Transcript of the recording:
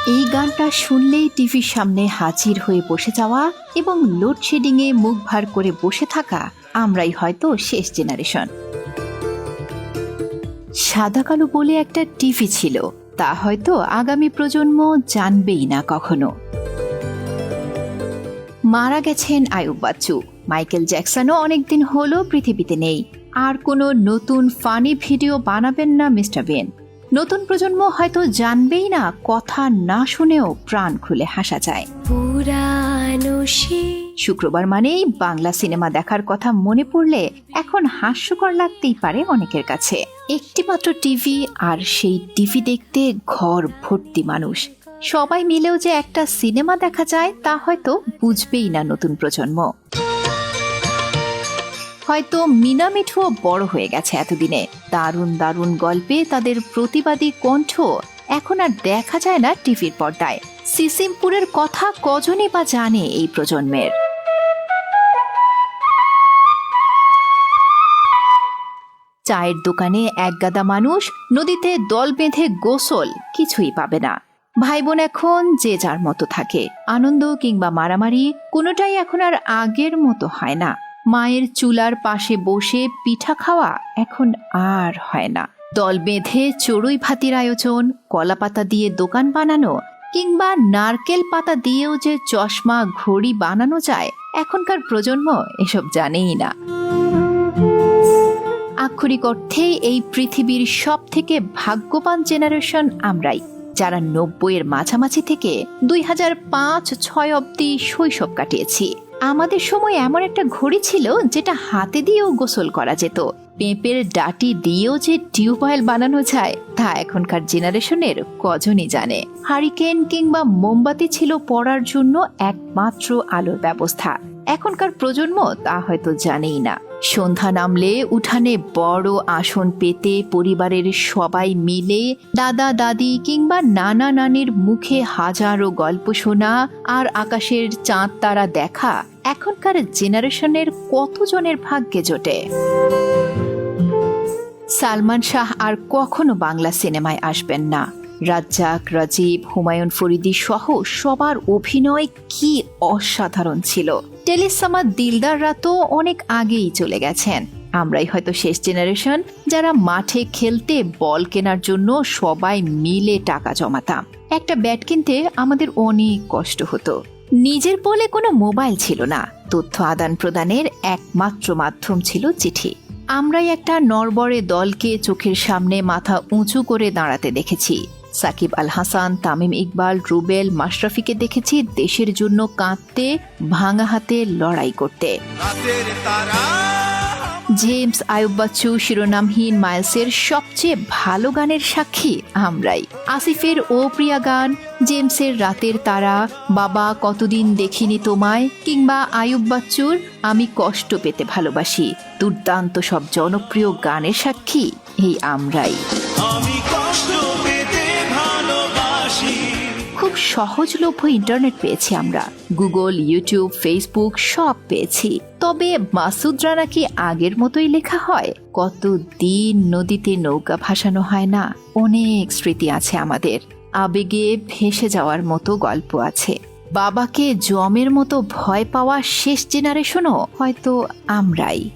এই গানটা শুনলেই টিভির সামনে হাজির হয়ে বসে যাওয়া এবং লোডশেডিংয়ে মুখ ভার করে বসে থাকা আমরাই হয়তো শেষ জেনারেশন। সাদা কালো বলে একটা টিভি ছিল, তা হয়তো আগামী প্রজন্ম জানবেই না কখনো। মারা গেছেন আয়ুব বাচ্চু, মাইকেল জ্যাকসনও অনেকদিন হলো পৃথিবীতে নেই। আর কোনো নতুন ফানি ভিডিও বানাবেন না মিস্টার বেন। নতুন প্রজন্ম হয়তো জানবেই না, কথা না শুনেও প্রাণ খুলে হাসা যায়। শুক্রবার মানেই বাংলা সিনেমা দেখার কথা মনে পড়লে এখন হাস্যকর লাগতেই পারে অনেকের কাছে। একটিমাত্র টিভি, আর সেই টিভি দেখতে ঘর ভর্তি মানুষ। সবাই মিলেও যে একটা সিনেমা দেখা যায় তা হয়তো বুঝবেই না নতুন প্রজন্ম। হয়তো মিনা মিঠুও বড় হয়ে গেছে এতদিনে। দারুণ দারুণ গল্পে তাদের প্রতিবাদী কণ্ঠ এখন আর দেখা যায় না টিভির পর্দায়। সিসিমপুরের কথা কজনই বা জানে এই প্রজন্মের। চায়ের দোকানে একগাদা মানুষ, নদীতে দল বেঁধে গোসল, কিছুই পাবে না। ভাই বোন এখন যে যার মতো থাকে। আনন্দ কিংবা মারামারি কোনোটাই এখন আর আগের মতো হয় না। মায়ের চুলার পাশে বসে পিঠা খাওয়া এখন আর হয় না। দল বেঁধে চড়ুই ভাতির আয়োজন, কলা পাতা দিয়ে দোকান বানানো কিংবা নারকেল পাতা দিয়েও যে চশমা ঘড়ি বানানো যায়, এখনকার প্রজন্ম এসব জানেই না। আক্ষরিক অর্থে এই পৃথিবীর সব থেকে ভাগ্যবান জেনারেশন আমরাই, যারা ৯০-এর মাঝামাঝি থেকে ২০০৫-৬ অব্দি শৈশব কাটিয়েছি। আমাদের সময় এমন একটা ঘড়ি ছিল যেটা হাতে দিয়েও গোসল করা যেত। পেঁপের ডাটি দিয়েও যে টিউবওয়েল বানানো যায় তা এখনকার জেনারেশনের কজনই জানে। হারিকেন কিংবা মোমবাতি ছিল পড়ার জন্য একমাত্র আলোর ব্যবস্থা। এখনকার প্রজন্ম তা হয়তো জানেই না। সন্ধ্যা নামলে উঠানে বড় আসন পেতে পরিবারের সবাই মিলে দাদা দাদি কিংবা নানা নানির মুখে হাজারো গল্প শোনা আর আকাশের চাঁদ তারা দেখা এখনকার জেনারেশনের কতজনের ভাগ্যে জোটে। সালমান শাহ আর কখনো বাংলা সিনেমায় আসবেন না। রাজ্জাক, রাজীব, হুমায়ুন ফরিদি সহ সবার অভিনয় কি অসাধারণ ছিল। টেলিসামা দিলদাররা তো অনেক আগেই চলে গেছেন। আমরাই হয়তো শেষ জেনারেশন যারা মাঠে খেলতে বল কেনার জন্য সবাই মিলে টাকা জমাতাম। একটা ব্যাট কিনতে আমাদের অনেক কষ্ট হতো। নিজের বলে কোনো মোবাইল ছিল না। তথ্য আদান প্রদানের একমাত্র মাধ্যম ছিল চিঠি। আমরাই একটা নড়বড়ে দলকে চোখের সামনে মাথা উঁচু করে দাঁড়াতে দেখেছি। সাকিব আল হাসান, তামিম ইকবাল, রুবেল, মাশরাফিকে দেখেছি দেশের জন্য কাঁদতে, ভাঙা হাতে লড়াই করতে। জেমস, আয়ুব বাচ্চু, শিরোনামহীন মাইলসের সবচেয়ে ভালো গানের সাক্ষী আমরাই। আসিফের ও প্রিয়া গান, জেমসের রাতের তারা, বাবা কতদিন দেখিনি তোমায় কিংবা আয়ুব বাচ্চুর আমি কষ্ট পেতে ভালোবাসি, দুর্দান্ত সব জনপ্রিয় গানের সাক্ষী এই আমরাই। খুব সহজলভ্য ইন্টারনেট পেয়েছি আমরা। গুগল, ইউটিউব, ফেসবুক সব পেয়েছি। তবে মাসুদ রানা কি আগের মতোই লেখা হয়? কতদিন নদীতে নৌকা ভাসানো হয় না? অনেক স্মৃতি আছে আমাদের। আবেগে ভেসে যাওয়ার মতো গল্প আছে। বাবাকে জমের মতো ভয় পাওয়া শেষ জেনারেশনও হয়তো আমরাই।